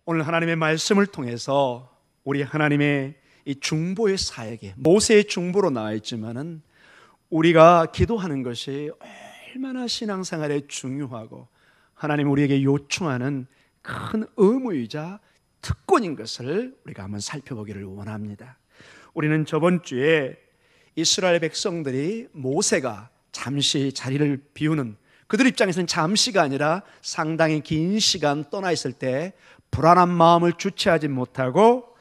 오늘 하나님의 말씀을 통해서 우리 하나님의 이 중보의 사역에, 모세의 중보로 나와 있지만은 우리가 기도하는 것이 얼마나 신앙생활에 중요하고 하나님 우리에게 요청하는 큰 의무이자 특권인 것을 우리가 한번 살펴보기를 원합니다. 우리는 저번 주에 이스라엘 백성들이 모세가 잠시 자리를 비우는, 그들 입장에서는 잠시가 아니라 상당히 긴 시간 떠나 있을 때 불안한 마음을 주체하지 못하고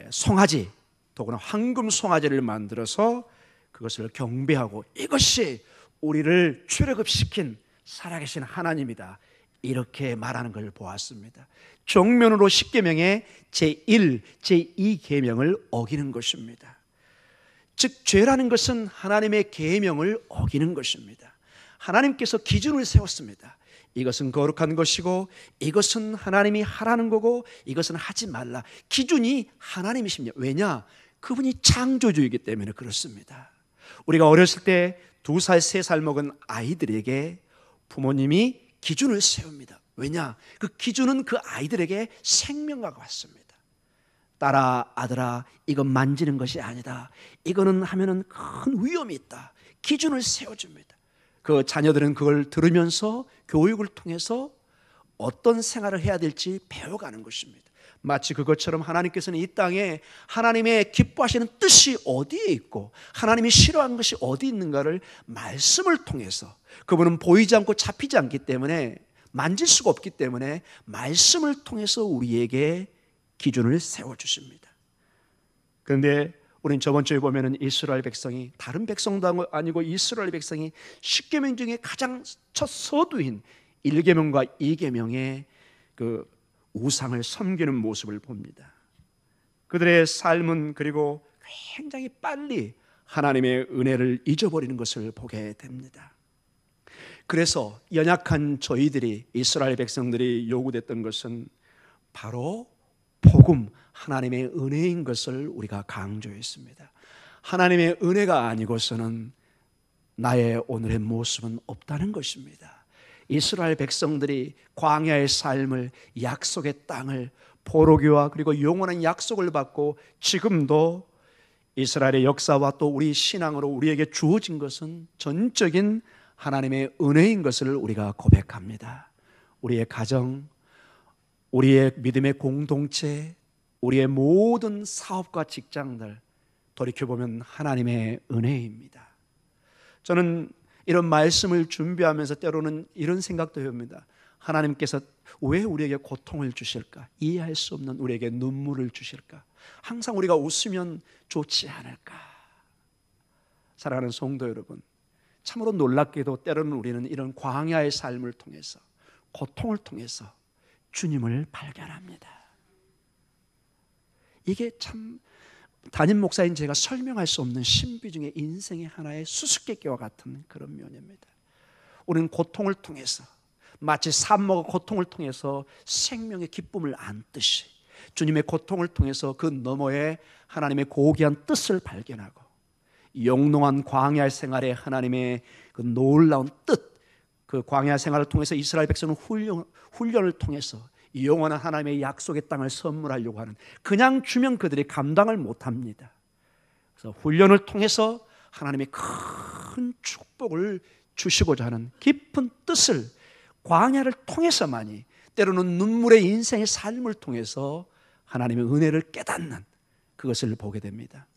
송아지, 더구나 황금 송아지를 만들어서 그것을 경배하고 이것이 우리를 출애굽시킨 살아계신 하나님이다, 이렇게 말하는 걸 보았습니다. 정면으로 십계명의 제1, 제2 계명을 어기는 것입니다. 즉 죄라는 것은 하나님의 계명을 어기는 것입니다. 하나님께서 기준을 세웠습니다. 이것은 거룩한 것이고 이것은 하나님이 하라는 거고 이것은 하지 말라. 기준이 하나님이십니다. 왜냐? 그분이 창조주이기 때문에 그렇습니다. 우리가 어렸을 때 2살, 3살 먹은 아이들에게 부모님이 기준을 세웁니다. 왜냐? 그 기준은 그 아이들에게 생명과 같습니다. 딸아, 아들아, 이건 만지는 것이 아니다. 이거는 하면은 큰 위험이 있다. 기준을 세워줍니다. 그 자녀들은 그걸 들으면서 교육을 통해서 어떤 생활을 해야 될지 배워가는 것입니다. 마치 그것처럼 하나님께서는 이 땅에 하나님의 기뻐하시는 뜻이 어디에 있고 하나님이 싫어하는 것이 어디 있는가를 말씀을 통해서, 그분은 보이지 않고 잡히지 않기 때문에 만질 수가 없기 때문에 말씀을 통해서 우리에게 기준을 세워주십니다. 그런데 우리는 저번 주에 보면은 이스라엘 백성이, 다른 백성도 아니고 이스라엘 백성이 십계명 중에 가장 첫 서두인 1계명과 2계명의 그 우상을 섬기는 모습을 봅니다. 그들의 삶은 그리고 굉장히 빨리 하나님의 은혜를 잊어버리는 것을 보게 됩니다. 그래서 연약한 저희들이, 이스라엘 백성들이 요구됐던 것은 바로 복음, 하나님의 은혜인 것을 우리가 강조했습니다. 하나님의 은혜가 아니고서는 나의 오늘의 모습은 없다는 것입니다. 이스라엘 백성들이 광야의 삶을, 약속의 땅을, 포로기와 그리고 영원한 약속을 받고 지금도 이스라엘의 역사와 또 우리 신앙으로 우리에게 주어진 것은 전적인 하나님의 은혜인 것을 우리가 고백합니다. 우리의 가정, 우리의 믿음의 공동체, 우리의 모든 사업과 직장들 돌이켜보면 하나님의 은혜입니다. 저는 이런 말씀을 준비하면서 때로는 이런 생각도 해봅니다. 하나님께서 왜 우리에게 고통을 주실까? 이해할 수 없는 우리에게 눈물을 주실까? 항상 우리가 웃으면 좋지 않을까? 사랑하는 성도 여러분, 참으로 놀랍게도 때로는 우리는 이런 광야의 삶을 통해서, 고통을 통해서 주님을 발견합니다. 이게 참 담임 목사인 제가 설명할 수 없는 신비 중에 인생의 하나의 수수께끼와 같은 그런 면입니다. 우리는 고통을 통해서, 마치 삽목의 고통을 통해서 생명의 기쁨을 안듯이 주님의 고통을 통해서 그 너머에 하나님의 고귀한 뜻을 발견하고 영롱한 광야 생활에 하나님의 그 놀라운 뜻, 그 광야 생활을 통해서 이스라엘 백성은 훈련을 통해서 영원한 하나님의 약속의 땅을 선물하려고 하는, 그냥 주면 그들이 감당을 못합니다. 그래서 훈련을 통해서 하나님의 큰 축복을 주시고자 하는 깊은 뜻을 광야를 통해서만이, 때로는 눈물의 인생의 삶을 통해서 하나님의 은혜를 깨닫는 그것을 보게 됩니다.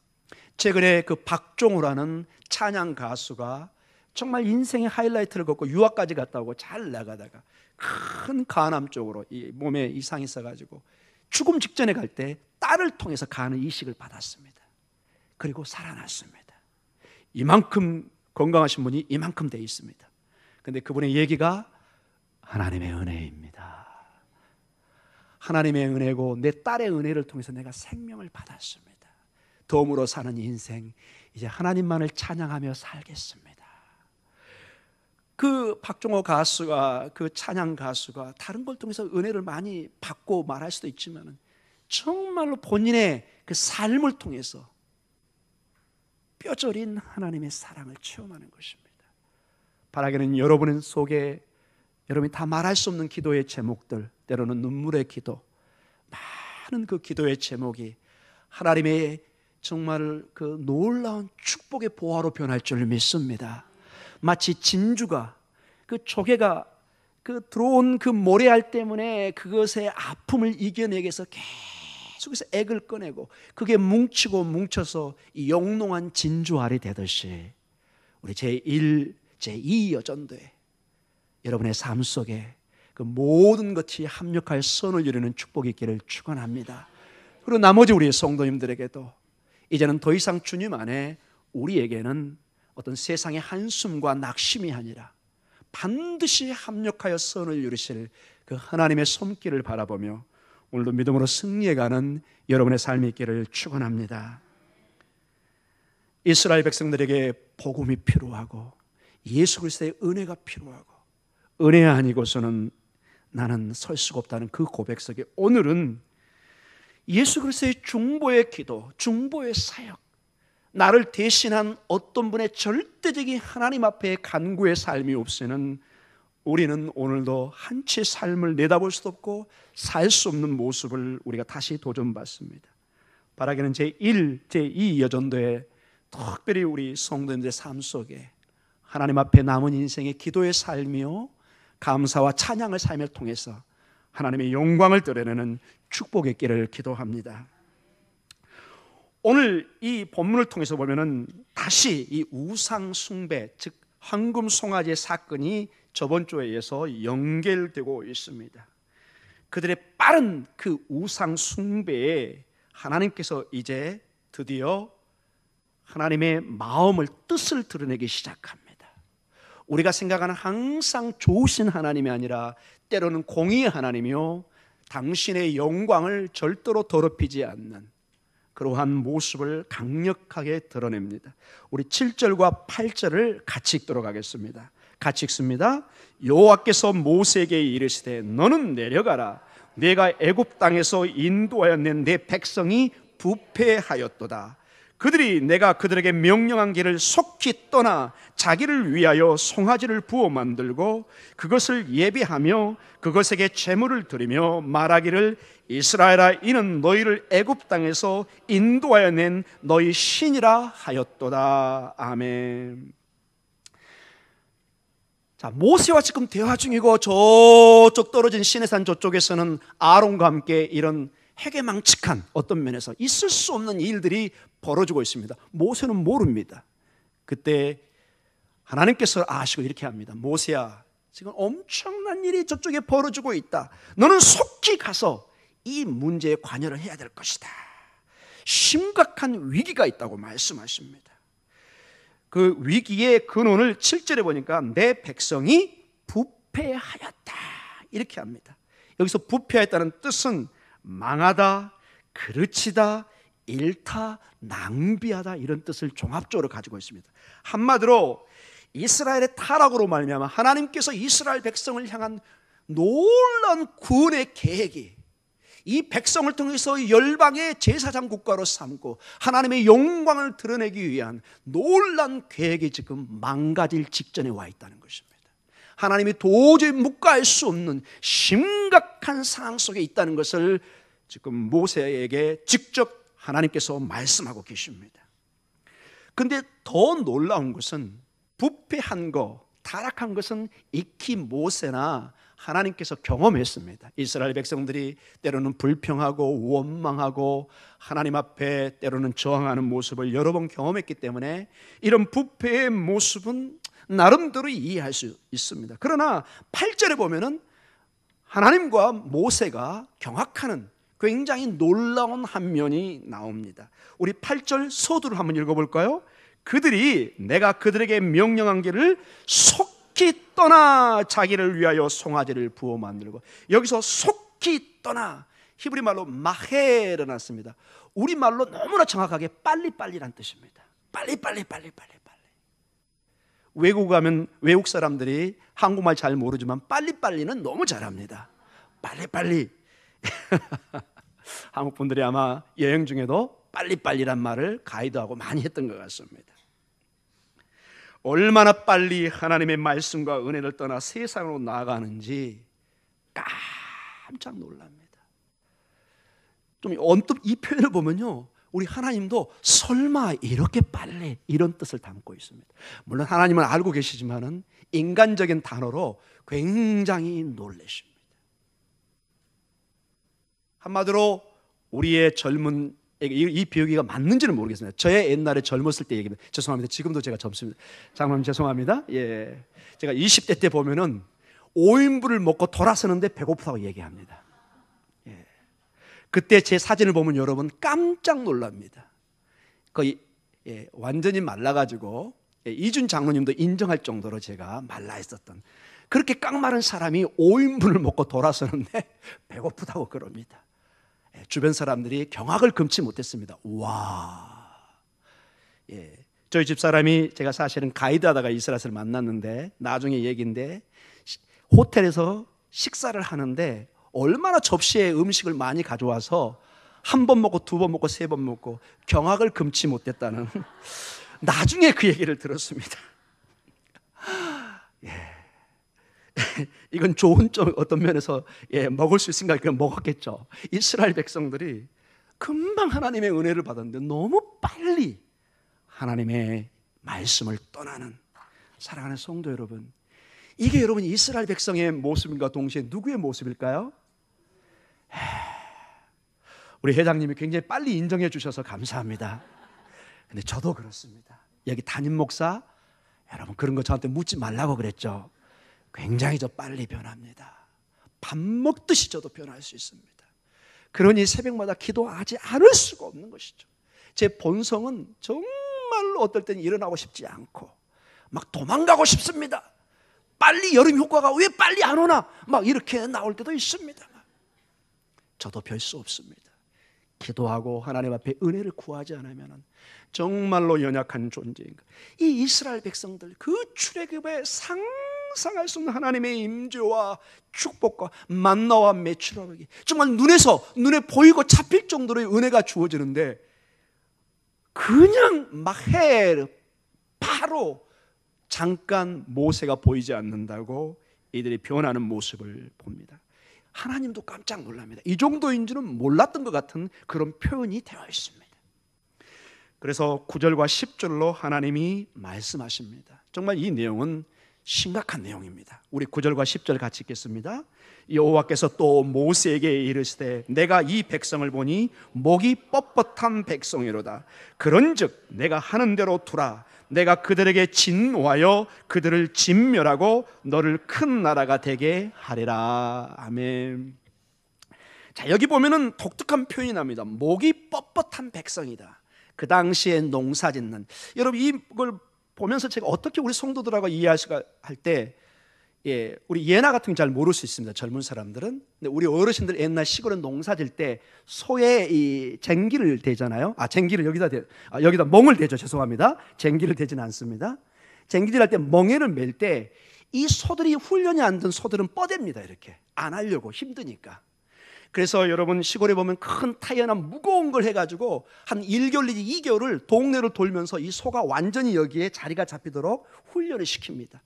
최근에 그 박종호라는 찬양 가수가 정말 인생의 하이라이트를 걷고 유학까지 갔다 오고 잘 나가다가 큰 간암 쪽으로 이 몸에 이상이 있어가지고 죽음 직전에 갈 때 딸을 통해서 간의 이식을 받았습니다. 그리고 살아났습니다. 이만큼 건강하신 분이 이만큼 돼 있습니다. 그런데 그분의 얘기가 하나님의 은혜입니다. 하나님의 은혜고 내 딸의 은혜를 통해서 내가 생명을 받았습니다. 덤으로 사는 인생, 이제 하나님만을 찬양하며 살겠습니다. 그 박종호 가수가, 그 찬양 가수가 다른 걸 통해서 은혜를 많이 받고 말할 수도 있지만 정말로 본인의 그 삶을 통해서 뼈저린 하나님의 사랑을 체험하는 것입니다. 바라기는 여러분 속에 여러분이 다 말할 수 없는 기도의 제목들, 때로는 눈물의 기도, 하는 그 기도의 제목이 하나님의 정말 그 놀라운 축복의 보화로 변할 줄 믿습니다. 마치 진주가 그 조개가 그 들어온 그 모래알 때문에 그것의 아픔을 이겨내기 위해서 계속해서 액을 꺼내고 그게 뭉치고 뭉쳐서 이 영롱한 진주알이 되듯이 우리 제1, 제2 여전도에 여러분의 삶 속에 그 모든 것이 합력하여 선을 이루는 축복이 있기를 축원합니다. 그리고 나머지 우리 성도님들에게도 이제는 더 이상 주님 안에 우리에게는 어떤 세상의 한숨과 낙심이 아니라 반드시 합력하여 선을 이루실 그 하나님의 손길을 바라보며 오늘도 믿음으로 승리해가는 여러분의 삶이 있기를 축원합니다. 이스라엘 백성들에게 복음이 필요하고 예수 그리스도의 은혜가 필요하고 은혜 아니고서는 나는 설 수가 없다는 그 고백 속에 오늘은 예수 그리스도의 중보의 기도, 중보의 사역, 나를 대신한 어떤 분의 절대적인 하나님 앞에 간구의 삶이 없이는 우리는 오늘도 한치 삶을 내다볼 수도 없고 살 수 없는 모습을 우리가 다시 도전받습니다. 바라기는 제1, 제2 여전도에 특별히 우리 성도님들의 삶 속에 하나님 앞에 남은 인생의 기도의 삶이요 감사와 찬양의 삶을 통해서 하나님의 영광을 드러내는 축복의 길을 기도합니다. 오늘 이 본문을 통해서 보면은 다시 이 우상 숭배, 즉 황금 송아지의 사건이 저번 주에 의해서 연결되고 있습니다. 그들의 빠른 그 우상 숭배에 하나님께서 이제 드디어 하나님의 마음을, 뜻을 드러내기 시작합니다. 우리가 생각하는 항상 좋으신 하나님이 아니라 때로는 공의의 하나님이요 당신의 영광을 절대로 더럽히지 않는 그러한 모습을 강력하게 드러냅니다. 우리 7절과 8절을 같이 읽도록 하겠습니다. 같이 읽습니다. 여호와께서 모세에게 이르시되 너는 내려가라. 내가 애굽 땅에서 인도하여 낸 내 백성이 부패하였도다. 그들이 내가 그들에게 명령한 길을 속히 떠나 자기를 위하여 송아지를 부어 만들고 그것을 예배하며 그것에게 제물을 드리며 말하기를 이스라엘아 이는 너희를 애굽 땅에서 인도하여 낸 너희 신이라 하였도다. 아멘. 자, 모세와 지금 대화 중이고 저쪽 떨어진 시내산 저쪽에서는 아론과 함께 이런 해괴망측한 어떤 면에서 있을 수 없는 일들이 벌어지고 있습니다. 모세는 모릅니다. 그때 하나님께서 아시고 이렇게 합니다. 모세야, 지금 엄청난 일이 저쪽에 벌어지고 있다. 너는 속히 가서 이 문제에 관여를 해야 될 것이다. 심각한 위기가 있다고 말씀하십니다. 그 위기의 근원을 7절에 보니까 내 백성이 부패하였다 이렇게 합니다. 여기서 부패하였다는 뜻은 망하다, 그르치다, 잃다, 낭비하다 이런 뜻을 종합적으로 가지고 있습니다. 한마디로 이스라엘의 타락으로 말미암아 하나님께서 이스라엘 백성을 향한 놀라운 구원의 계획이 이 백성을 통해서 열방의 제사장 국가로 삼고 하나님의 영광을 드러내기 위한 놀라운 계획이 지금 망가질 직전에 와 있다는 것입니다. 하나님이 도저히 묵과할 수 없는 심각한 상황 속에 있다는 것을 지금 모세에게 직접 하나님께서 말씀하고 계십니다. 그런데 더 놀라운 것은 부패한 것, 타락한 것은 익히 모세나 하나님께서 경험했습니다. 이스라엘 백성들이 때로는 불평하고 원망하고 하나님 앞에 때로는 저항하는 모습을 여러 번 경험했기 때문에 이런 부패의 모습은 나름대로 이해할 수 있습니다. 그러나 8절에 보면은 하나님과 모세가 경악하는 굉장히 놀라운 한 면이 나옵니다. 우리 8절 서두를 한번 읽어볼까요? 그들이 내가 그들에게 명령한 길을 속히 떠나 자기를 위하여 송아지를 부어 만들고, 여기서 속히 떠나 히브리 말로 마헤르 났습니다. 우리 말로 너무나 정확하게 빨리빨리란 뜻입니다. 빨리. 외국 가면 외국 사람들이 한국말 잘 모르지만 빨리빨리는 너무 잘합니다. 빨리. 한국 분들이 아마 여행 중에도 빨리빨리란 말을 가이드하고 많이 했던 것 같습니다. 얼마나 빨리 하나님의 말씀과 은혜를 떠나 세상으로 나아가는지 깜짝 놀랍니다. 좀 언뜻 이 표현을 보면요, 우리 하나님도 설마 이렇게 빨리 이런 뜻을 담고 있습니다. 물론 하나님은 알고 계시지만은 인간적인 단어로 굉장히 놀라십니다. 한마디로 우리의 젊은, 이 비유기가 맞는지는 모르겠습니다. 저의 옛날에 젊었을 때 얘기입니다. 죄송합니다. 지금도 제가 젊습니다. 장로님 죄송합니다. 예, 제가 20대 때 보면은 5인분을 먹고 돌아서는데 배고프다고 얘기합니다. 예. 그때 제 사진을 보면 여러분 깜짝 놀랍니다. 거의 완전히 말라가지고 이준 장로님도 인정할 정도로 제가 말라 있었던, 그렇게 깡마른 사람이 5인분을 먹고 돌아서는데 배고프다고 그럽니다. 주변 사람들이 경악을 금치 못했습니다. 와, 저희 집 사람이, 제가 사실은 가이드하다가 이스라엘을 만났는데 나중에 얘기인데, 호텔에서 식사를 하는데 얼마나 접시에 음식을 많이 가져와서 한 번 먹고 두 번 먹고 세 번 먹고 경악을 금치 못했다는 나중에 그 얘기를 들었습니다. 이건 좋은 점, 어떤 면에서 먹을 수 있으니까 그냥 먹었겠죠. 이스라엘 백성들이 금방 하나님의 은혜를 받았는데 너무 빨리 하나님의 말씀을 떠나는, 사랑하는 성도 여러분, 이게 여러분 이스라엘 백성의 모습인가 동시에 누구의 모습일까요? 우리 회장님이 굉장히 빨리 인정해 주셔서 감사합니다. 근데 저도 그렇습니다. 여기 담임 목사, 여러분 그런 거 저한테 묻지 말라고 그랬죠. 굉장히 저 빨리 변합니다. 밥 먹듯이 저도 변할 수 있습니다. 그러니 새벽마다 기도하지 않을 수가 없는 것이죠. 제 본성은 정말로 어떨 때는 일어나고 싶지 않고 막 도망가고 싶습니다. 빨리 여름 효과가 왜 빨리 안 오나 막 이렇게 나올 때도 있습니다. 저도 별 수 없습니다. 기도하고 하나님 앞에 은혜를 구하지 않으면 정말로 연약한 존재인가. 이 이스라엘 백성들 그 출애굽에 상상할 수 없는 하나님의 임재와 축복과 만나와 메추라기, 정말 눈에 보이고 잡힐 정도로의 은혜가 주어지는데 그냥 막 바로 잠깐 모세가 보이지 않는다고 이들이 변하는 모습을 봅니다. 하나님도 깜짝 놀랍니다. 이 정도인 줄은 몰랐던 것 같은 그런 표현이 되어 있습니다. 그래서 9절과 10절로 하나님이 말씀하십니다. 정말 이 내용은 심각한 내용입니다. 우리 9절과 10절 같이 읽겠습니다. 여호와께서 또 모세에게 이르시되 내가 이 백성을 보니 목이 뻣뻣한 백성이로다. 그런즉 내가 하는 대로 두라. 내가 그들에게 진노하여 그들을 진멸하고 너를 큰 나라가 되게 하리라. 아멘. 자, 여기 보면은 독특한 표현이 납니다. 목이 뻣뻣한 백성이다. 그 당시에 농사 짓는, 여러분 이걸 보면서 제가 어떻게 우리 성도들하고 이해할 때, 우리 예나 같은 게 잘 모를 수 있습니다. 젊은 사람들은. 근데 우리 어르신들 옛날 시골에 농사 질 때 소에 이 쟁기를 대잖아요. 쟁기를 여기다 멍을 대죠. 죄송합니다. 쟁기를 대지는 않습니다. 쟁기질 할 때 멍에를 맬 때 이 소들이, 훈련이 안 된 소들은 뻗댑니다. 이렇게 안 하려고 힘드니까. 그래서 여러분 시골에 보면 큰 타이어나 무거운 걸 해가지고 한 1개월 내지 2개월을 동네를 돌면서 이 소가 완전히 여기에 자리가 잡히도록 훈련을 시킵니다.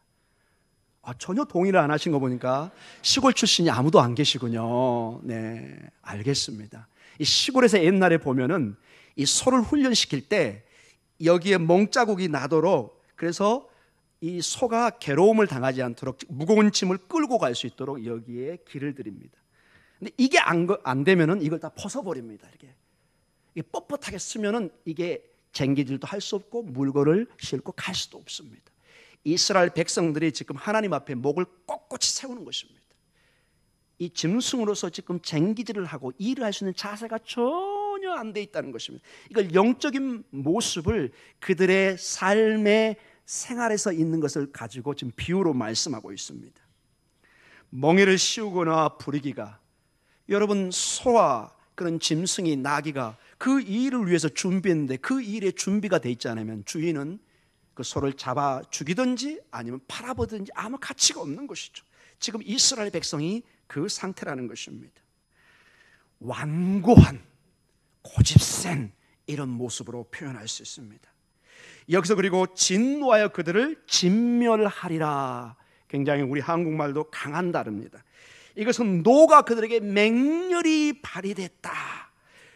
전혀 동의를 안 하신 거 보니까 시골 출신이 아무도 안 계시군요. 네, 알겠습니다. 이 시골에서 옛날에 보면은 이 소를 훈련시킬 때 여기에 멍자국이 나도록, 그래서 이 소가 괴로움을 당하지 않도록 무거운 짐을 끌고 갈 수 있도록 여기에 길을 들입니다. 근데 이게 안 되면은 이걸 다 벗어버립니다. 이게 뻣뻣하게 쓰면은 이게 쟁기질도 할 수 없고 물건을 싣고 갈 수도 없습니다. 이스라엘 백성들이 지금 하나님 앞에 목을 꼿꼿이 세우는 것입니다. 이 짐승으로서 지금 쟁기질을 하고 일을 할 수 있는 자세가 전혀 안 돼 있다는 것입니다. 이걸 영적인 모습을 그들의 삶의 생활에서 있는 것을 가지고 지금 비유로 말씀하고 있습니다. 멍에를 씌우거나 부리기가, 여러분 소와 그런 짐승이, 나귀가 그 일을 위해서 준비했는데 그 일에 준비가 돼 있지 않으면 주인은 그 소를 잡아 죽이든지 아니면 팔아버든지 아무 가치가 없는 것이죠. 지금 이스라엘 백성이 그 상태라는 것입니다. 완고한, 고집센 이런 모습으로 표현할 수 있습니다. 여기서 그리고 진노하여 그들을 진멸하리라. 굉장히 우리 한국말도 강한 단어입니다. 이것은 노가 그들에게 맹렬히 발휘됐다.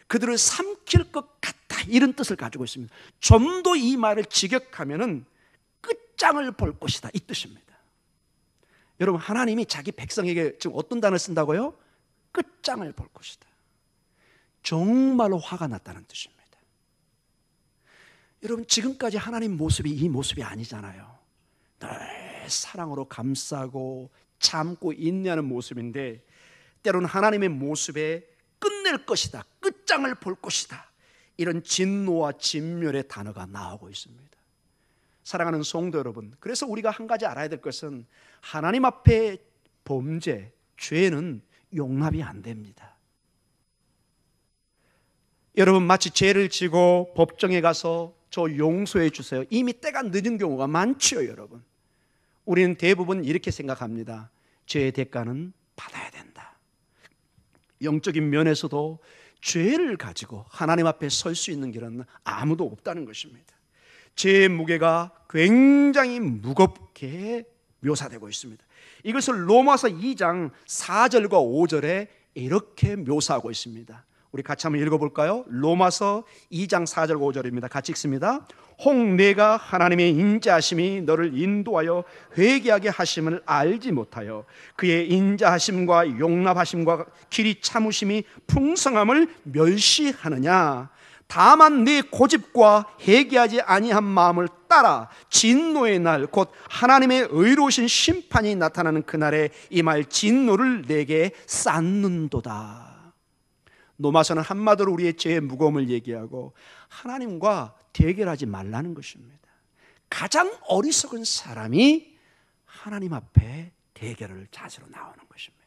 그들을 삼킬 것 같다, 이런 뜻을 가지고 있습니다. 좀 더 이 말을 직역하면은 끝장을 볼 것이다, 이 뜻입니다. 여러분, 하나님이 자기 백성에게 지금 어떤 단어를 쓴다고요? 끝장을 볼 것이다. 정말로 화가 났다는 뜻입니다. 여러분, 지금까지 하나님 모습이 이 모습이 아니잖아요. 늘 사랑으로 감싸고 참고 인내하는 모습인데, 때로는 하나님의 모습에 끝낼 것이다, 끝장을 볼 것이다, 이런 진노와 진멸의 단어가 나오고 있습니다. 사랑하는 성도 여러분, 그래서 우리가 한 가지 알아야 될 것은 하나님 앞에 범죄, 죄는 용납이 안 됩니다. 여러분, 마치 죄를 지고 법정에 가서 저 용서해 주세요, 이미 때가 늦은 경우가 많지요. 여러분, 우리는 대부분 이렇게 생각합니다. 죄의 대가는 받아야 된다. 영적인 면에서도 죄를 가지고 하나님 앞에 설 수 있는 길은 아무도 없다는 것입니다. 죄의 무게가 굉장히 무겁게 묘사되고 있습니다. 이것을 로마서 2장 4절과 5절에 이렇게 묘사하고 있습니다. 우리 같이 한번 읽어볼까요? 로마서 2장 4절과 5절입니다. 같이 읽습니다. 혹 내가 하나님의 인자하심이 너를 인도하여 회개하게 하심을 알지 못하여 그의 인자하심과 용납하심과 길이 참으심이 풍성함을 멸시하느냐. 다만 네 고집과 회개하지 아니한 마음을 따라 진노의 날 곧 하나님의 의로우신 심판이 나타나는 그날에 임할 진노를 내게 쌓는도다. 로마서는 한마디로 우리의 죄의 무거움을 얘기하고 하나님과 대결하지 말라는 것입니다. 가장 어리석은 사람이 하나님 앞에 대결을 자세로 나오는 것입니다.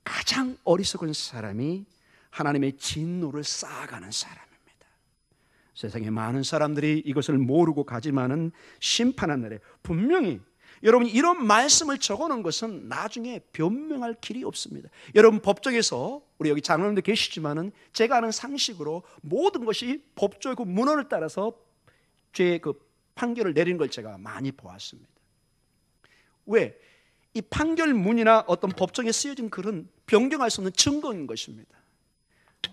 가장 어리석은 사람이 하나님의 진노를 쌓아가는 사람입니다. 세상에 많은 사람들이 이것을 모르고 가지만은 심판한 날에 분명히, 여러분, 이런 말씀을 적어놓은 것은 나중에 변명할 길이 없습니다. 여러분, 법정에서 우리 여기 장로님도 계시지만은 제가 아는 상식으로 모든 것이 법조의 그 문헌을 따라서 죄의 그 판결을 내리는 걸 제가 많이 보았습니다. 왜? 이 판결문이나 어떤 법정에 쓰여진 글은 변경할 수 없는 증거인 것입니다.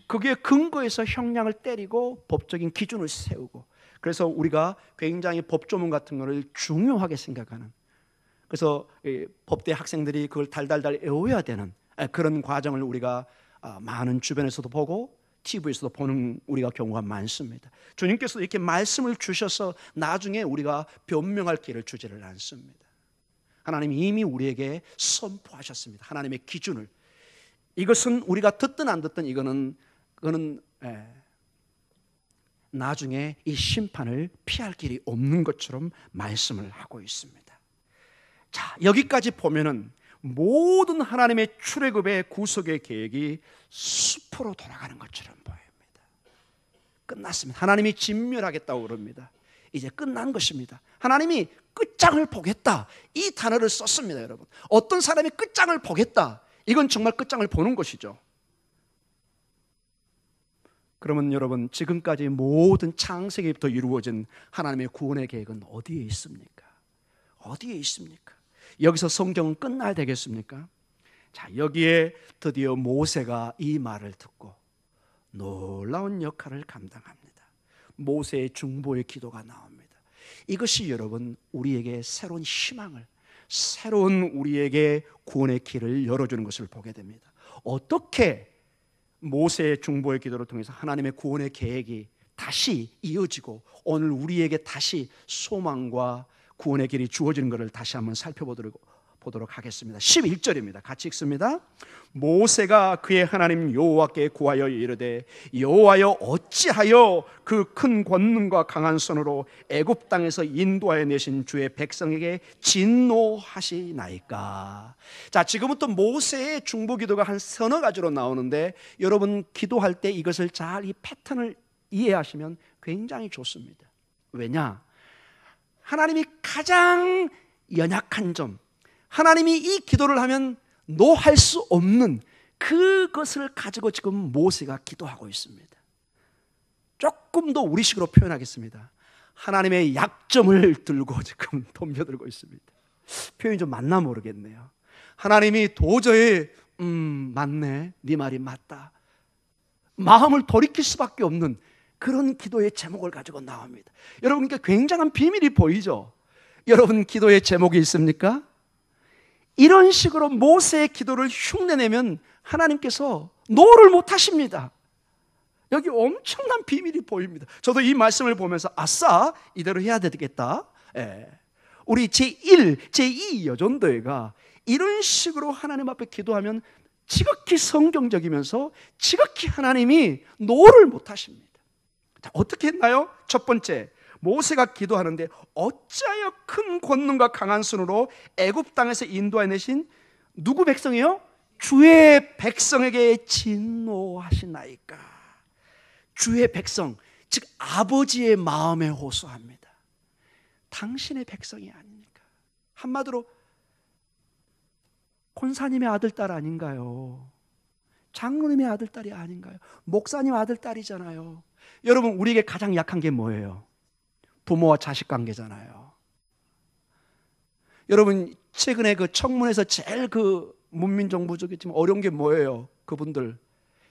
그게 근거에서 형량을 때리고 법적인 기준을 세우고, 그래서 우리가 굉장히 법조문 같은 것을 중요하게 생각하는, 그래서 법대 학생들이 그걸 달달달 외워야 되는 그런 과정을 우리가 많은 주변에서도 보고 TV에서도 보는 우리가 경우가 많습니다. 주님께서도 이렇게 말씀을 주셔서 나중에 우리가 변명할 길을 주지를 않습니다. 하나님이 이미 우리에게 선포하셨습니다. 하나님의 기준을. 이것은 우리가 듣든 안 듣든 그거는 나중에 이 심판을 피할 길이 없는 것처럼 말씀을 하고 있습니다. 자, 여기까지 보면은 모든 하나님의 출애굽의 구속의 계획이 숲으로 돌아가는 것처럼 보입니다. 끝났습니다. 하나님이 진멸하겠다고 그럽니다. 이제 끝난 것입니다. 하나님이 끝장을 보겠다, 이 단어를 썼습니다. 여러분, 어떤 사람이 끝장을 보겠다, 이건 정말 끝장을 보는 것이죠. 그러면 여러분, 지금까지 모든 창세기부터 이루어진 하나님의 구원의 계획은 어디에 있습니까? 어디에 있습니까? 여기서 성경은 끝나야 되겠습니까? 자, 여기에 드디어 모세가 이 말을 듣고 놀라운 역할을 감당합니다. 모세의 중보의 기도가 나옵니다. 이것이 여러분, 우리에게 새로운 희망을, 새로운 우리에게 구원의 길을 열어주는 것을 보게 됩니다. 어떻게 모세의 중보의 기도를 통해서 하나님의 구원의 계획이 다시 이어지고 오늘 우리에게 다시 소망과 구원의 길이 주어지는 것을 다시 한번 살펴보도록 하겠습니다. 11절입니다. 같이 읽습니다. 모세가 그의 하나님 여호와께 구하여 이르되 여호와여 어찌하여 그 큰 권능과 강한 손으로 애굽 땅에서 인도하여 내신 주의 백성에게 진노하시나이까. 자, 지금부터 모세의 중보 기도가 한 서너 가지로 나오는데 여러분, 기도할 때 이것을 잘 이 패턴을 이해하시면 굉장히 좋습니다. 왜냐? 하나님이 가장 연약한 점, 하나님이 이 기도를 하면 노할 수 없는 그것을 가지고 지금 모세가 기도하고 있습니다. 조금 더 우리식으로 표현하겠습니다. 하나님의 약점을 들고 지금 덤벼들고 있습니다. 표현이 좀 맞나 모르겠네요. 하나님이 도저히 맞네, 네 말이 맞다, 마음을 돌이킬 수밖에 없는 그런 기도의 제목을 가지고 나옵니다. 여러분, 그러니까 굉장한 비밀이 보이죠? 여러분 기도의 제목이 있습니까? 이런 식으로 모세의 기도를 흉내내면 하나님께서 노를 못 하십니다. 여기 엄청난 비밀이 보입니다. 저도 이 말씀을 보면서 아싸, 이대로 해야 되겠다. 우리 제1, 제2 여전도회가 이런 식으로 하나님 앞에 기도하면 지극히 성경적이면서 지극히 하나님이 노를 못 하십니다. 자, 어떻게 했나요? 첫 번째, 모세가 기도하는데 어찌하여 큰 권능과 강한 손으로 애굽 땅에서 인도해내신 누구 백성이요? 주의 백성에게 진노하시나이까. 주의 백성, 즉 아버지의 마음에 호소합니다. 당신의 백성이 아닙니까? 한마디로 권사님의 아들, 딸 아닌가요? 장로님의 아들, 딸이 아닌가요? 목사님 아들, 딸이잖아요. 여러분, 우리에게 가장 약한 게 뭐예요? 부모와 자식 관계잖아요. 여러분, 최근에 그 청문회에서 제일 그 문민정부적이지만 어려운 게 뭐예요? 그분들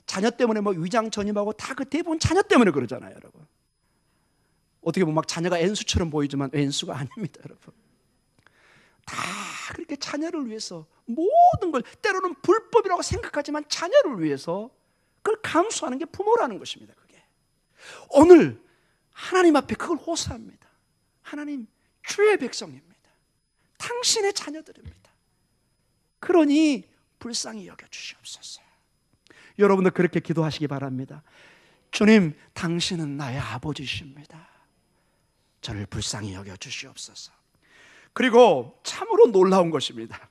자녀 때문에 뭐 위장 전입하고 다 그 대부분 자녀 때문에 그러잖아요, 여러분. 어떻게 보면 막 자녀가 N수처럼 보이지만 N수가 아닙니다, 여러분. 다 그렇게 자녀를 위해서 모든 걸 때로는 불법이라고 생각하지만 자녀를 위해서 그걸 감수하는 게 부모라는 것입니다. 그게 오늘 하나님 앞에 그걸 호소합니다. 하나님, 주의 백성입니다. 당신의 자녀들입니다. 그러니 불쌍히 여겨주시옵소서. 여러분도 그렇게 기도하시기 바랍니다. 주님, 당신은 나의 아버지십니다. 저를 불쌍히 여겨주시옵소서. 그리고 참으로 놀라운 것입니다.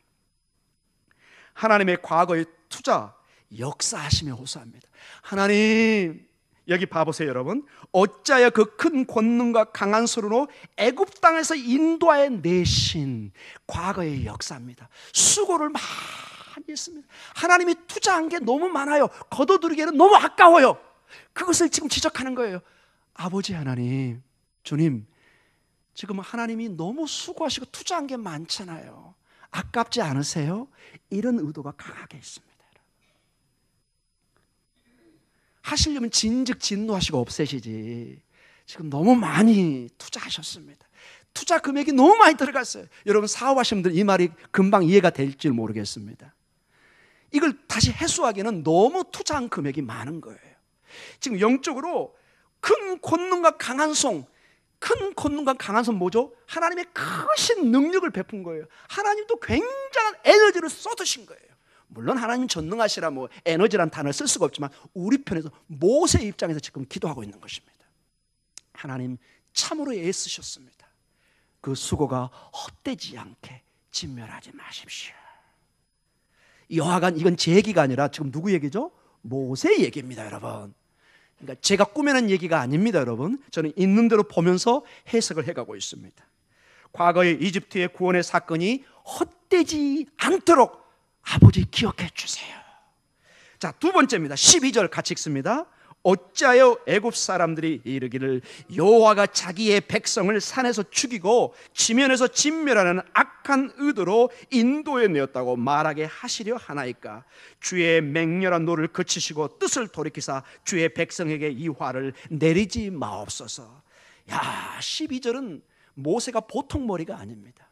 하나님의 과거의 투자, 역사하심에 호소합니다. 하나님, 여기 봐보세요, 여러분. 어찌하여 그 큰 권능과 강한 손으로 애굽 땅에서 인도하여 내신 과거의 역사입니다. 수고를 많이 했습니다. 하나님이 투자한 게 너무 많아요. 거둬들이기에는 너무 아까워요. 그것을 지금 지적하는 거예요. 아버지 하나님, 주님, 지금 하나님이 너무 수고하시고 투자한 게 많잖아요. 아깝지 않으세요? 이런 의도가 강하게 있습니다. 하시려면 진즉 진노하시고 없애시지. 지금 너무 많이 투자하셨습니다. 투자 금액이 너무 많이 들어갔어요. 여러분, 사업하시는 분들 이 말이 금방 이해가 될지 모르겠습니다. 이걸 다시 해소하기에는 너무 투자한 금액이 많은 거예요. 지금 영적으로 큰 권능과 강한 손, 큰 권능과 강한 손 뭐죠? 하나님의 크신 능력을 베푼 거예요. 하나님도 굉장한 에너지를 쏟으신 거예요. 물론 하나님 전능하시라 뭐 에너지란 단어를 쓸 수가 없지만 우리 편에서 모세의 입장에서 지금 기도하고 있는 것입니다. 하나님 참으로 애쓰셨습니다. 그 수고가 헛되지 않게 진멸하지 마십시오. 여하간 이건 제 얘기가 아니라 지금 누구 얘기죠? 모세의 얘기입니다, 여러분. 그러니까 제가 꾸며낸 얘기가 아닙니다, 여러분. 저는 있는 대로 보면서 해석을 해가고 있습니다. 과거의 이집트의 구원의 사건이 헛되지 않도록 아버지 기억해 주세요. 자, 두 번째입니다. 12절 같이 읽습니다. 어찌하여 애굽 사람들이 이르기를 여호와가 자기의 백성을 산에서 죽이고 지면에서 진멸하는 악한 의도로 인도해 내었다고 말하게 하시려 하나이까. 주의 맹렬한 노를 그치시고 뜻을 돌이키사 주의 백성에게 이 화를 내리지 마옵소서. 야, 12절은 모세가 보통 머리가 아닙니다.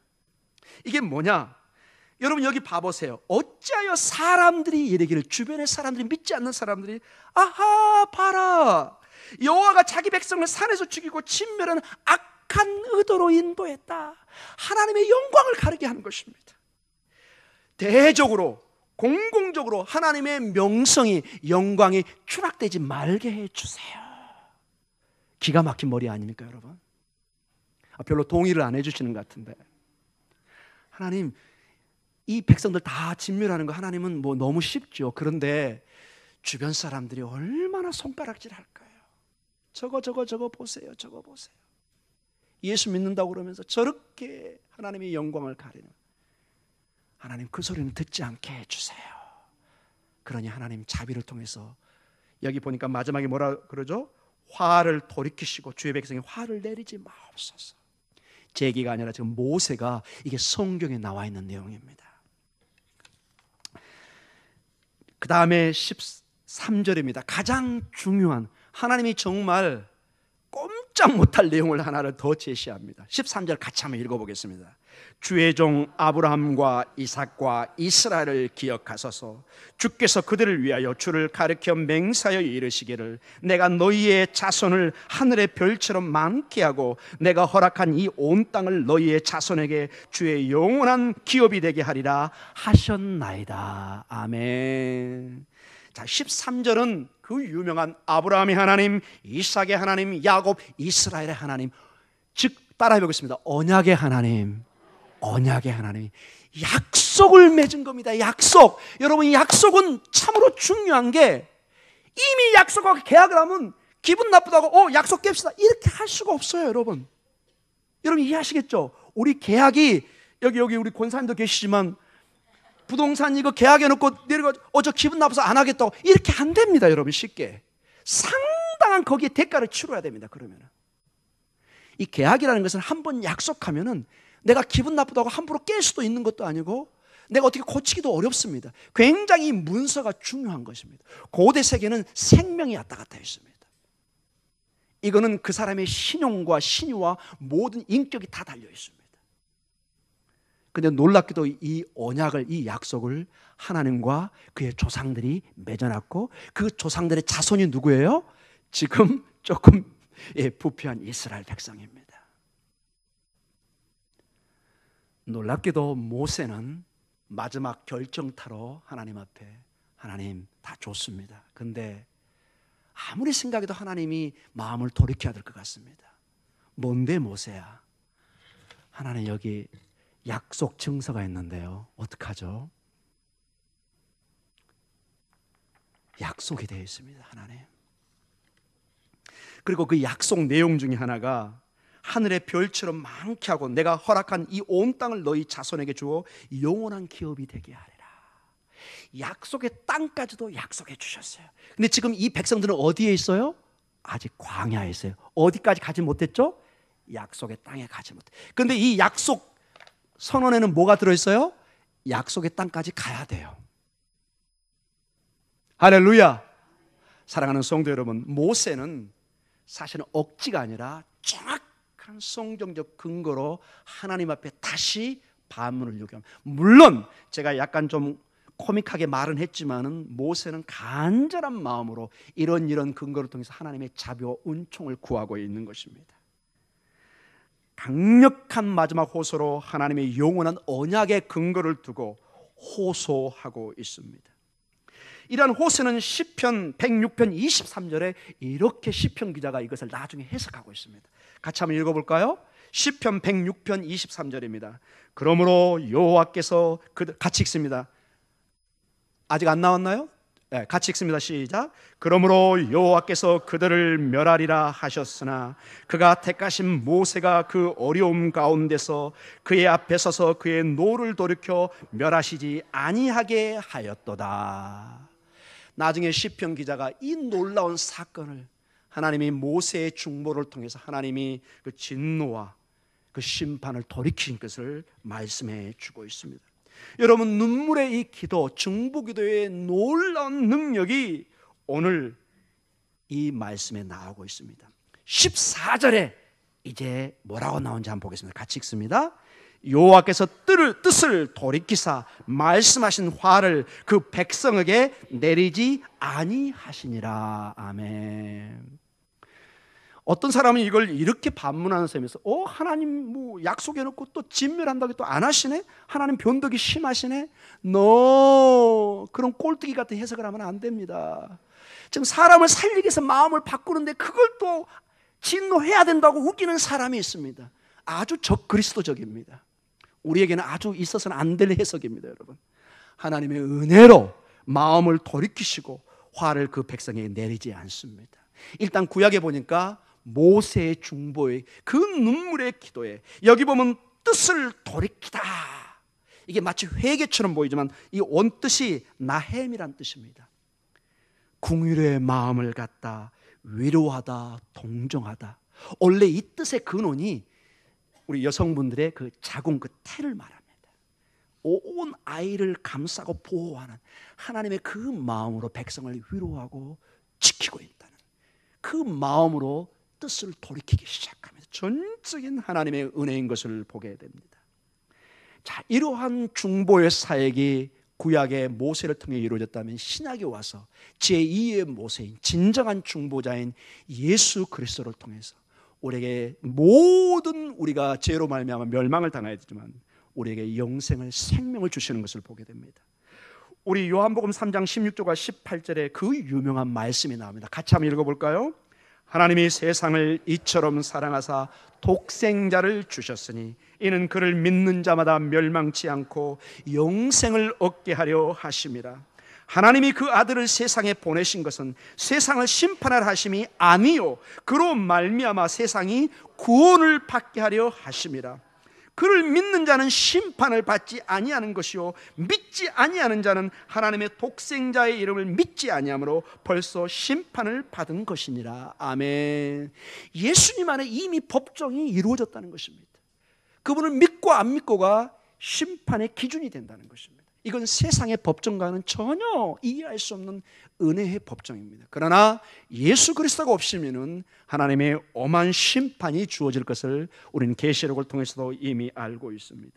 이게 뭐냐? 여러분, 여기 봐보세요. 어찌하여 사람들이 이르기를, 주변의 사람들이, 믿지 않는 사람들이, 아하, 봐라, 여호와가 자기 백성을 산에서 죽이고 진멸하는 악한 의도로 인도했다. 하나님의 영광을 가리게 하는 것입니다. 대적으로, 공공적으로 하나님의 명성이, 영광이 추락되지 말게 해주세요. 기가 막힌 머리 아닙니까, 여러분? 별로 동의를 안 해주시는 것 같은데. 하나님, 이 백성들 다 진멸하는 거 하나님은 뭐 너무 쉽죠. 그런데 주변 사람들이 얼마나 손가락질 할까요? 저거 보세요. 저거 보세요. 예수 믿는다고 그러면서 저렇게 하나님의 영광을 가리는, 하나님 그 소리는 듣지 않게 해주세요. 그러니 하나님 자비를 통해서 여기 보니까 마지막에 뭐라 그러죠? 화를 돌이키시고 주의 백성에 화를 내리지 마옵소서. 제 얘기가 아니라 지금 모세가, 이게 성경에 나와 있는 내용입니다. 그 다음에 3절입니다. 가장 중요한, 하나님이 정말 꼼짝 못할 내용을 하나를 더 제시합니다. 13절 같이 한번 읽어보겠습니다. 주의 종 아브라함과 이삭과 이스라엘을 기억하소서. 주께서 그들을 위하여 주를 가리켜 맹세하여 이르시기를 내가 너희의 자손을 하늘의 별처럼 많게 하고 내가 허락한 이 온 땅을 너희의 자손에게 주의 영원한 기업이 되게 하리라 하셨나이다. 아멘. 자, 13절은 그 유명한 아브라함의 하나님, 이삭의 하나님, 야곱, 이스라엘의 하나님, 즉 따라해 보겠습니다. 언약의 하나님, 언약의 하나님, 약속을 맺은 겁니다. 약속. 여러분, 약속은 참으로 중요한 게, 이미 약속하고 계약을 하면 기분 나쁘다고 약속 깹시다 이렇게 할 수가 없어요. 여러분 이해하시겠죠? 우리 계약이 여기 우리 권사님도 계시지만 부동산 이거 계약해놓고 내려가지고 저 기분 나빠서 안 하겠다고 이렇게 안 됩니다. 여러분, 쉽게 상당한 거기에 대가를 치러야 됩니다. 그러면 이 계약이라는 것은 한번 약속하면은 내가 기분 나쁘다고 함부로 깰 수도 있는 것도 아니고 내가 어떻게 고치기도 어렵습니다. 굉장히 문서가 중요한 것입니다. 고대 세계는 생명이 왔다 갔다 했습니다. 이거는 그 사람의 신용과 신유와 모든 인격이 다 달려 있습니다. 근데 놀랍게도 이 언약을, 이 약속을 하나님과 그의 조상들이 맺어놨고 그 조상들의 자손이 누구예요? 지금 조금 부패한 이스라엘 백성입니다. 놀랍게도 모세는 마지막 결정타로 하나님 앞에 하나님 다 줬습니다. 근데 아무리 생각해도 하나님이 마음을 돌이켜야 될 것 같습니다. 뭔데 모세야? 하나님 여기 약속 증서가 있는데요. 어떡하죠? 약속이 되어 있습니다. 하나님. 그리고 그 약속 내용 중에 하나가 하늘의 별처럼 많게 하고 내가 허락한 이 온 땅을 너희 자손에게 주어 영원한 기업이 되게 하리라. 약속의 땅까지도 약속해 주셨어요. 근데 지금 이 백성들은 어디에 있어요? 아직 광야에 있어요. 어디까지 가지 못했죠? 약속의 땅에 가지 못해. 그런데 이 약속 선언에는 뭐가 들어있어요? 약속의 땅까지 가야 돼요. 할렐루야. 사랑하는 성도 여러분, 모세는 사실은 억지가 아니라 정확한 성경적 근거로 하나님 앞에 다시 반문을 요구합니다. 물론 제가 약간 좀 코믹하게 말은 했지만은 모세는 간절한 마음으로 이런 근거를 통해서 하나님의 자비와 은총을 구하고 있는 것입니다. 강력한 마지막 호소로 하나님의 영원한 언약의 근거를 두고 호소하고 있습니다. 이러한 호소는 시편 106편 23절에 이렇게 시편 기자가 이것을 나중에 해석하고 있습니다. 같이 한번 읽어볼까요? 시편 106편 23절입니다. 그러므로 여호와께서 같이 읽습니다. 아직 안 나왔나요? 네, 같이 읽습니다. 시작. 그러므로 여호와께서 그들을 멸하리라 하셨으나 그가 택하신 모세가 그 어려움 가운데서 그의 앞에 서서 그의 노를 돌이켜 멸하시지 아니하게 하였도다. 나중에 시편 기자가 이 놀라운 사건을 하나님이 모세의 중보를 통해서 하나님이 그 진노와 그 심판을 돌이킨 것을 말씀해 주고 있습니다. 여러분, 눈물의 이 기도, 중보기도의 놀라운 능력이 오늘 이 말씀에 나오고 있습니다. 14절에 이제 뭐라고 나오는지 한번 보겠습니다. 같이 읽습니다. 여호와께서 뜻을 돌이키사 말씀하신 화를 그 백성에게 내리지 아니하시니라. 아멘. 어떤 사람은 이걸 이렇게 반문하는 셈에서 하나님 뭐 약속해놓고 또 진멸한다고 또 안 하시네? 하나님 변덕이 심하시네? 그런 꼴뚜기 같은 해석을 하면 안 됩니다. 지금 사람을 살리기 위해서 마음을 바꾸는데 그걸 또 진노해야 된다고 우기는 사람이 있습니다. 아주 적그리스도적입니다. 우리에게는 아주 있어서는 안 될 해석입니다. 여러분, 하나님의 은혜로 마음을 돌이키시고 화를 그 백성에게 내리지 않습니다. 일단 구약에 보니까 모세의 중보의 그 눈물의 기도에 여기 보면 뜻을 돌이키다, 이게 마치 회개처럼 보이지만 이 원뜻이 나햄이란 뜻입니다. 궁휼의 마음을 갖다, 위로하다, 동정하다. 원래 이 뜻의 근원이 우리 여성분들의 그 자궁 그 태를 말합니다. 온 아이를 감싸고 보호하는 하나님의 그 마음으로 백성을 위로하고 지키고 있다는 그 마음으로 뜻을 돌이키기 시작합니다. 전적인 하나님의 은혜인 것을 보게 됩니다. 자, 이러한 중보의 사역이 구약의 모세를 통해 이루어졌다면 신약에 와서 제2의 모세인 진정한 중보자인 예수 그리스도를 통해서 우리에게 모든 우리가 죄로 말미암아 멸망을 당해야 되지만 우리에게 영생을 생명을 주시는 것을 보게 됩니다. 우리 요한복음 3장 16절과 18절에 그 유명한 말씀이 나옵니다. 같이 한번 읽어볼까요? 하나님이 세상을 이처럼 사랑하사 독생자를 주셨으니 이는 그를 믿는 자마다 멸망치 않고 영생을 얻게 하려 하심이라. 하나님이 그 아들을 세상에 보내신 것은 세상을 심판하려 하심이 아니요 그로 말미암아 세상이 구원을 받게 하려 하심이라. 그를 믿는 자는 심판을 받지 아니하는 것이요 믿지 아니하는 자는 하나님의 독생자의 이름을 믿지 아니하므로 벌써 심판을 받은 것이니라. 아멘. 예수님 안에 이미 법정이 이루어졌다는 것입니다. 그분을 믿고 안 믿고가 심판의 기준이 된다는 것입니다. 이건 세상의 법정과는 전혀 이해할 수 없는 은혜의 법정입니다. 그러나 예수 그리스도가 없으면은 하나님의 엄한 심판이 주어질 것을 우리는 계시록을 통해서도 이미 알고 있습니다.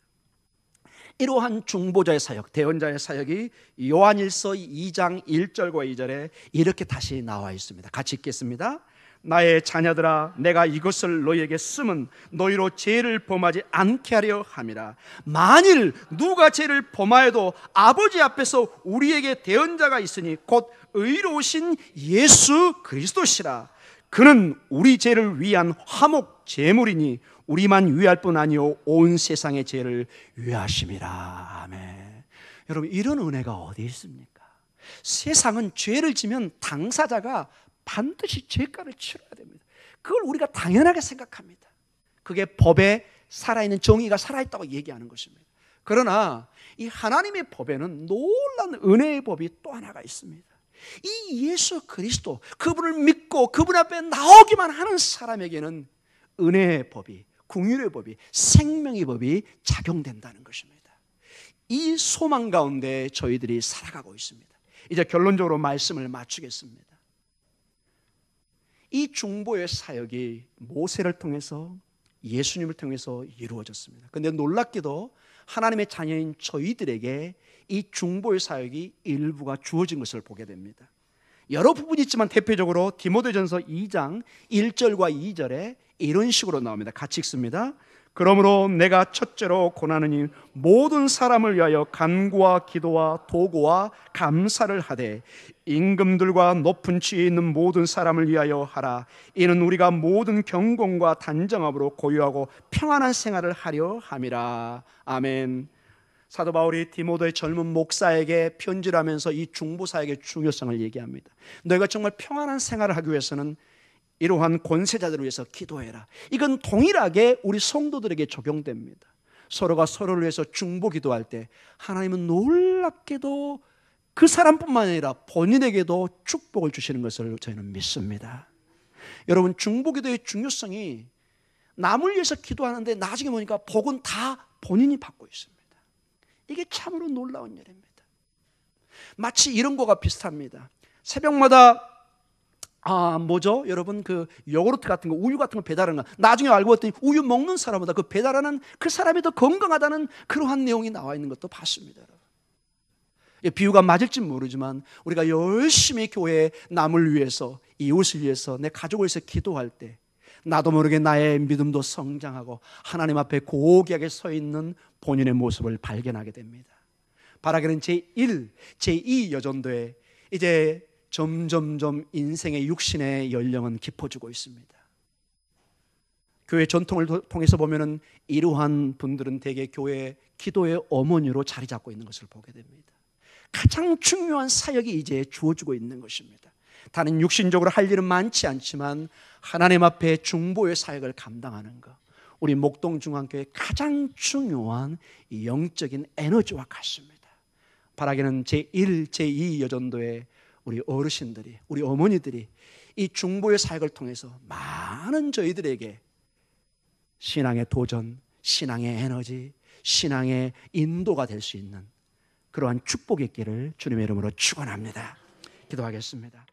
이러한 중보자의 사역, 대언자의 사역이 요한일서 2장 1절과 2절에 이렇게 다시 나와 있습니다. 같이 읽겠습니다. 나의 자녀들아 내가 이것을 너희에게 쓰면 너희로 죄를 범하지 않게 하려 함이라. 만일 누가 죄를 범하여도 아버지 앞에서 우리에게 대언자가 있으니 곧 의로우신 예수 그리스도시라. 그는 우리 죄를 위한 화목 제물이니 우리만 위할 뿐 아니요 온 세상의 죄를 위하심이라. 아멘. 여러분, 이런 은혜가 어디 있습니까? 세상은 죄를 지면 당사자가 반드시 죄가를 치러야 됩니다. 그걸 우리가 당연하게 생각합니다. 그게 법에 살아있는 정의가 살아있다고 얘기하는 것입니다. 그러나 이 하나님의 법에는 놀라운 은혜의 법이 또 하나가 있습니다. 이 예수 그리스도, 그분을 믿고 그분 앞에 나오기만 하는 사람에게는 은혜의 법이, 긍휼의 법이, 생명의 법이 작용된다는 것입니다. 이 소망 가운데 저희들이 살아가고 있습니다. 이제 결론적으로 말씀을 마치겠습니다. 이 중보의 사역이 모세를 통해서 예수님을 통해서 이루어졌습니다. 그런데 놀랍게도 하나님의 자녀인 저희들에게 이 중보의 사역이 일부가 주어진 것을 보게 됩니다. 여러 부분이 있지만 대표적으로 디모데전서 2장 1절과 2절에 이런 식으로 나옵니다. 같이 읽습니다. 그러므로 내가 첫째로 권하느니 모든 사람을 위하여 간구와 기도와 도구와 감사를 하되 임금들과 높은 지위에 있는 모든 사람을 위하여 하라. 이는 우리가 모든 경건과 단정함으로 고요하고 평안한 생활을 하려 함이라. 아멘. 사도 바울이 디모데의 젊은 목사에게 편지를 하면서 이 중보사역의 중요성을 얘기합니다. 너희가 정말 평안한 생활을 하기 위해서는 이러한 권세자들을 위해서 기도해라. 이건 동일하게 우리 성도들에게 적용됩니다. 서로가 서로를 위해서 중보 기도할 때 하나님은 놀랍게도 그 사람뿐만 아니라 본인에게도 축복을 주시는 것을 저희는 믿습니다. 여러분, 중보 기도의 중요성이 남을 위해서 기도하는데 나중에 보니까 복은 다 본인이 받고 있습니다. 이게 참으로 놀라운 일입니다. 마치 이런 거가 비슷합니다. 새벽마다 여러분, 그 요구르트 같은 거, 우유 같은 거 배달하는 거, 나중에 알고 봤더니 우유 먹는 사람보다 그 배달하는 그 사람이 더 건강하다는 그러한 내용이 나와 있는 것도 봤습니다. 여러분. 비유가 맞을지 모르지만 우리가 열심히 교회에 남을 위해서, 이웃을 위해서, 내 가족을 위해서 기도할 때 나도 모르게 나의 믿음도 성장하고 하나님 앞에 고귀하게 서 있는 본인의 모습을 발견하게 됩니다. 바라기는 제1, 제2 여전도에 이제 점점점 인생의 육신의 연령은 깊어지고 있습니다. 교회 전통을 통해서 보면은 이러한 분들은 대개 교회 기도의 어머니로 자리 잡고 있는 것을 보게 됩니다. 가장 중요한 사역이 이제 주어지고 있는 것입니다. 다른 육신적으로 할 일은 많지 않지만 하나님 앞에 중보의 사역을 감당하는 것, 우리 목동중앙교회 가장 중요한 영적인 에너지와 같습니다. 바라기는 제1, 제2 여전도에 우리 어르신들이, 우리 어머니들이 이 중보의 사역을 통해서 많은 저희들에게 신앙의 도전, 신앙의 에너지, 신앙의 인도가 될 수 있는 그러한 축복이 있기를 주님의 이름으로 축원합니다. 기도하겠습니다.